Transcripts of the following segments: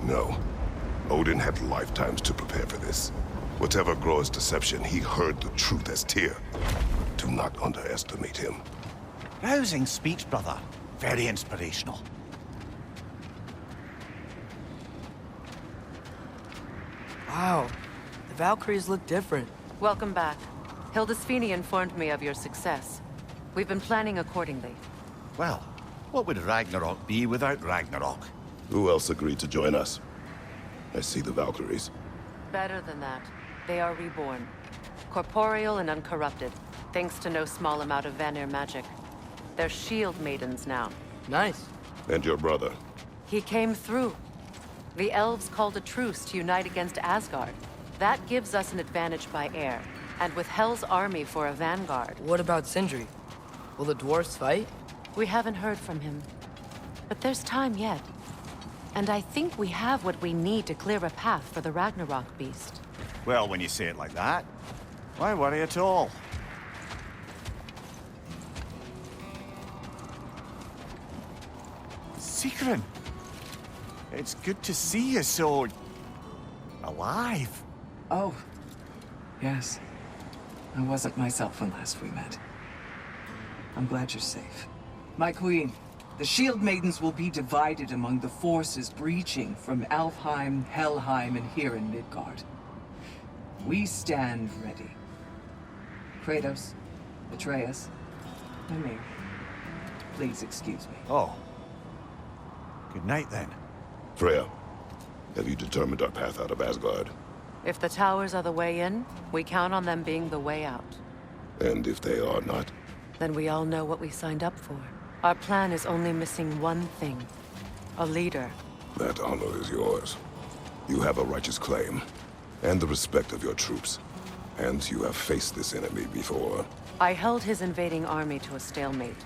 No. Odin had lifetimes to prepare for this. Whatever Groa's deception, he heard the truth as Tyr. Do not underestimate him. Rousing speech, brother. Very inspirational. Wow, the Valkyries look different. Welcome back. Hildisvini informed me of your success. We've been planning accordingly. Well, what would Ragnarok be without Ragnarok? Who else agreed to join us? I see the Valkyries. Better than that. They are reborn. Corporeal and uncorrupted, thanks to no small amount of Vanir magic. They're shield maidens now. Nice. And your brother. He came through. The elves called a truce to unite against Asgard. That gives us an advantage by air, and with Hell's army for a vanguard. What about Sindri? Will the dwarves fight? We haven't heard from him. But there's time yet. And I think we have what we need to clear a path for the Ragnarok beast. Well, when you say it like that, why worry at all? Sigrun! It's good to see you so... alive. Oh, yes. I wasn't myself when last we met. I'm glad you're safe. My queen, the Shield Maidens will be divided among the forces breaching from Alfheim, Helheim, and here in Midgard. We stand ready. Kratos, Atreus, Mimir, please excuse me. Oh. Good night, then. Freya, have you determined our path out of Asgard? If the towers are the way in, we count on them being the way out. And if they are not? Then we all know what we signed up for. Our plan is only missing one thing. A leader. That honor is yours. You have a righteous claim, and the respect of your troops. And you have faced this enemy before. I held his invading army to a stalemate.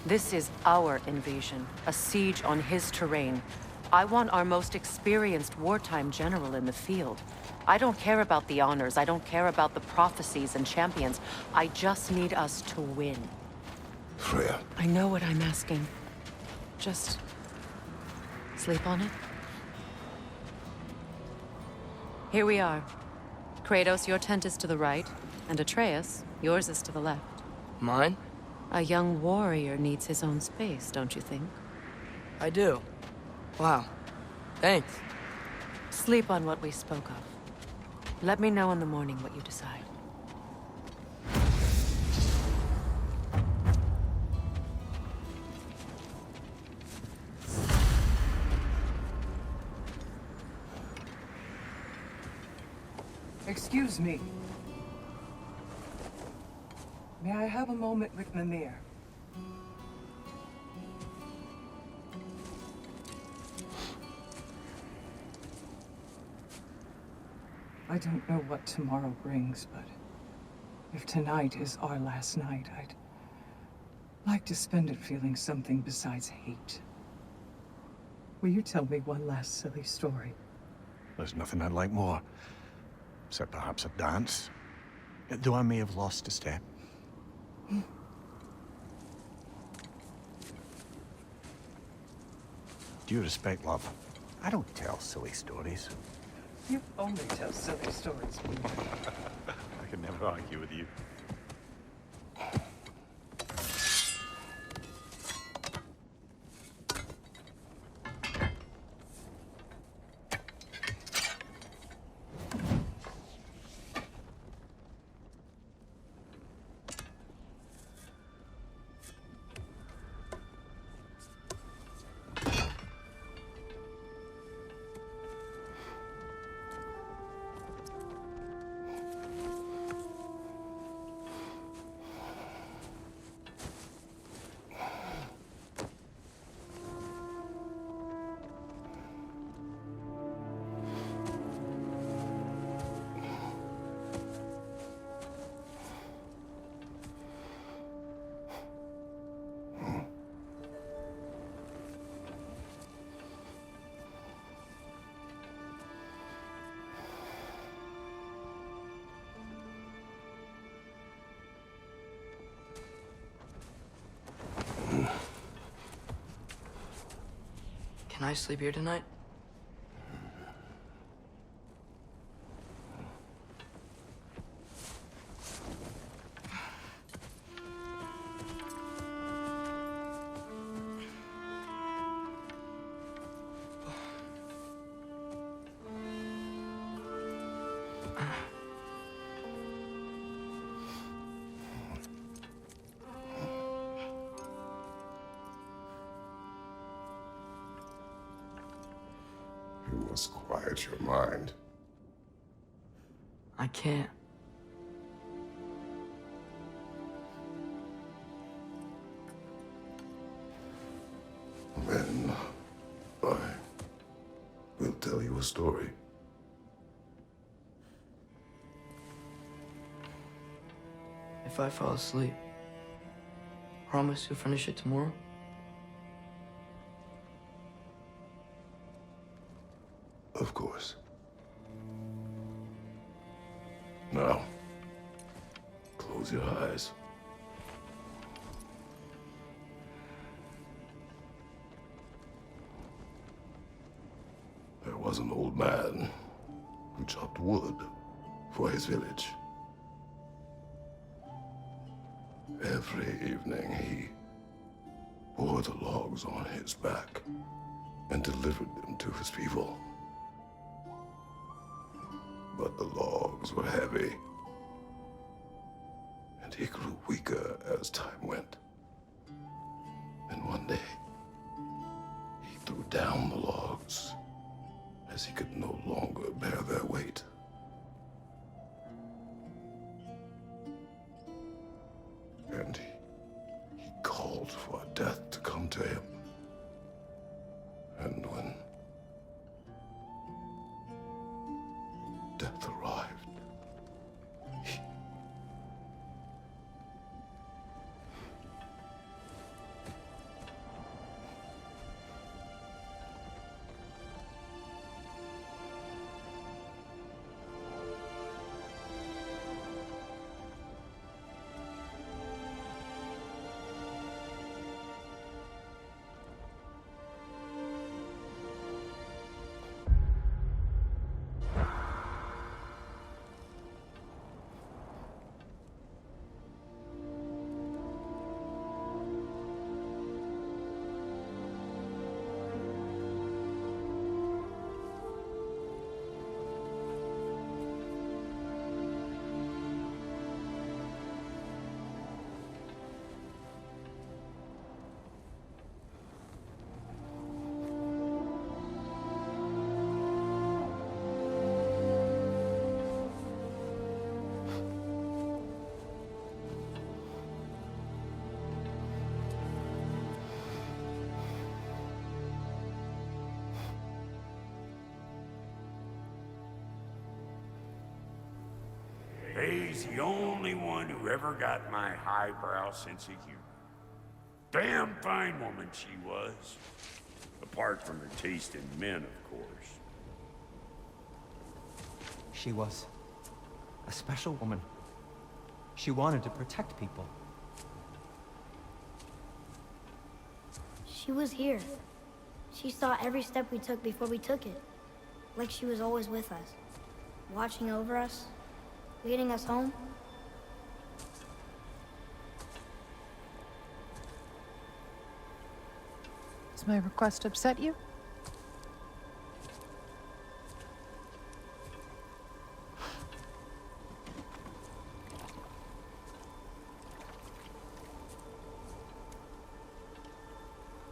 This is our invasion, a siege on his terrain. I want our most experienced wartime general in the field. I don't care about the honors, I don't care about the prophecies and champions. I just need us to win. Freya. I know what I'm asking. Just... sleep on it? Here we are. Kratos, your tent is to the right, and Atreus, yours is to the left. Mine? A young warrior needs his own space, don't you think? I do. Wow. Thanks. Sleep on what we spoke of. Let me know in the morning what you decide. Excuse me. May I have a moment with Mimir? I don't know what tomorrow brings, but if tonight is our last night, I'd like to spend it feeling something besides hate. Will you tell me one last silly story? There's nothing I'd like more. Except perhaps a dance. Though I may have lost a step. Due respect, love. I don't tell silly stories. You only tell silly stories. I can never argue with you. Can I sleep here tonight? You must quiet your mind. I can't. Then I will tell you a story. If I fall asleep, promise you'll finish it tomorrow? Of course. Now, close your eyes. There was an old man who chopped wood for his village. Every evening he bore the logs on his back and delivered them to his people. But the logs were heavy, and he grew weaker as time went. And one day, he threw down the logs as he could no longer bear their weight. And he called for death to come to him. And when death arrived, he... He's the only one who ever got my highbrow sense of humor. Damn fine woman she was. Apart from her taste in men, of course. She was a special woman. She wanted to protect people. She was here. She saw every step we took before we took it. Like she was always with us. Watching over us. Leading us home. Does my request upset you?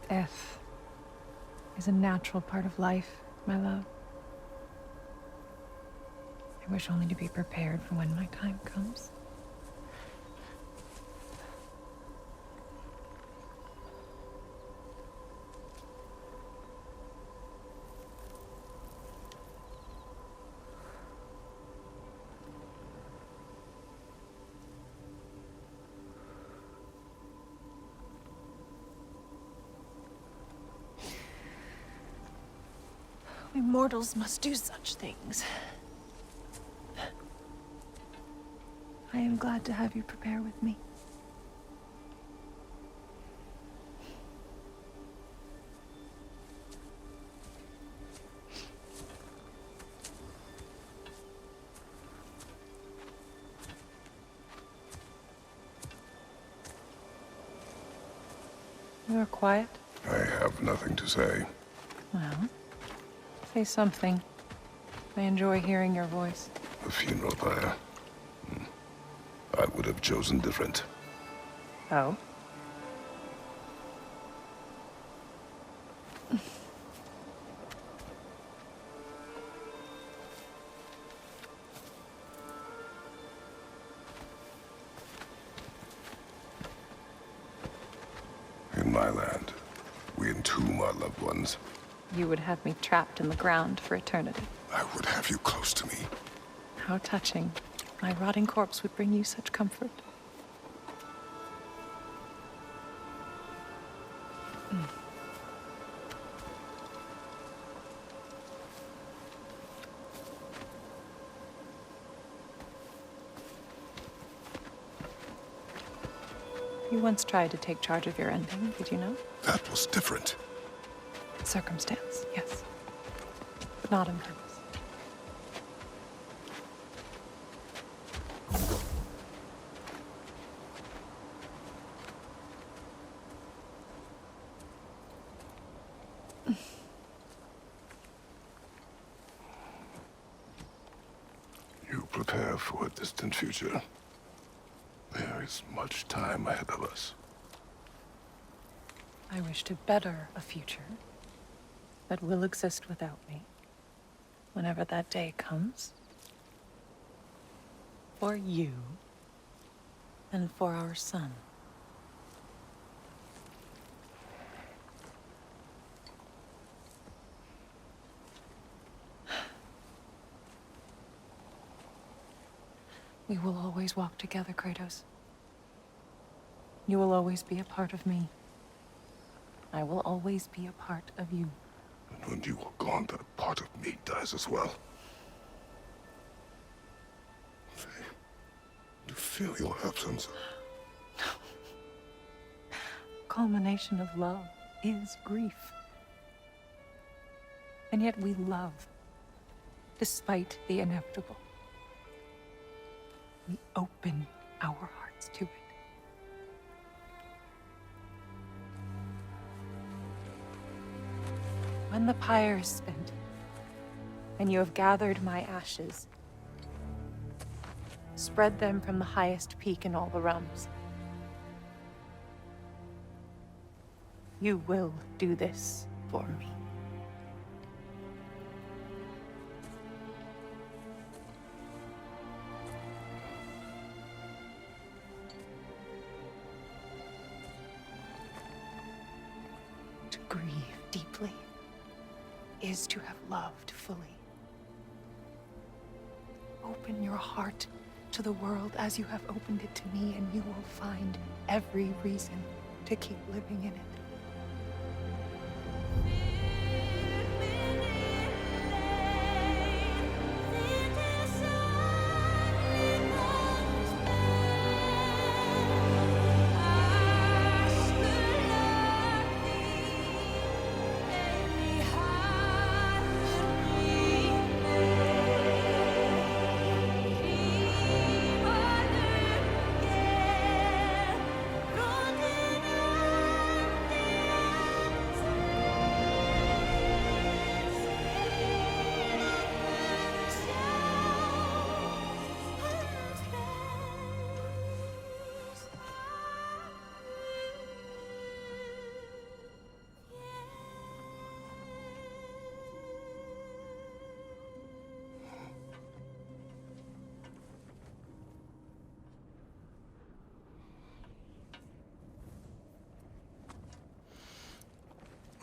Death is a natural part of life, my love. I wish only to be prepared for when my time comes. We mortals must do such things. I am glad to have you prepare with me. You are quiet? I have nothing to say. Well, say something. I enjoy hearing your voice. A funeral pyre. I would have chosen different. Oh? my land. We entomb our loved ones. You would have me trapped in the ground for eternity. I would have you close to me. How touching. My rotting corpse would bring you such comfort. You once tried to take charge of your ending, did you know? That was different. Circumstance, yes. But not on purpose. You prepare for a distant future. There is much time ahead of us. I wish to better a future that will exist without me, whenever that day comes. For you, and for our son. We will always walk together, Kratos. You will always be a part of me. I will always be a part of you. And when you are gone, that part of me dies as well. You feel your absence. Culmination of love is grief. And yet we love, despite the inevitable. We open our hearts to it. When the pyre is spent, and you have gathered my ashes, spread them from the highest peak in all the realms. You will do this for me. To grieve deeply is to have loved fully. Open your heart to the world as you have opened it to me, and you will find every reason to keep living in it.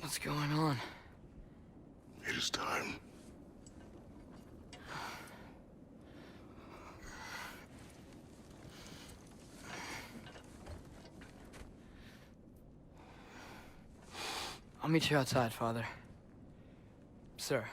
What's going on? It is time. I'll meet you outside, Father. Sir.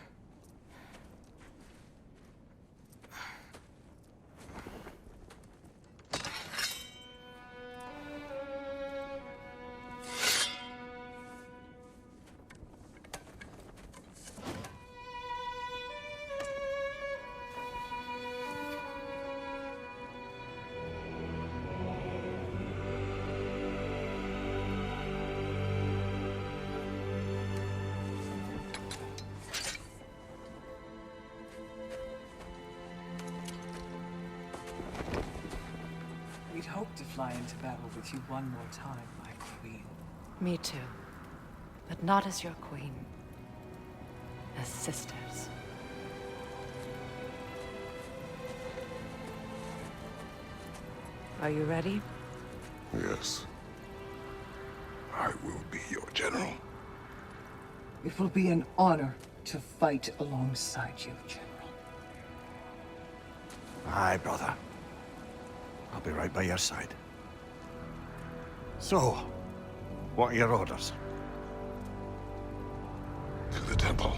We'd hoped to fly into battle with you one more time, my queen. Me too. But not as your queen. As sisters. Are you ready? Yes. I I will be your general. It will be an honor to fight alongside you, General. Aye, brother. I'll be right by your side. So, what are your orders? To the temple.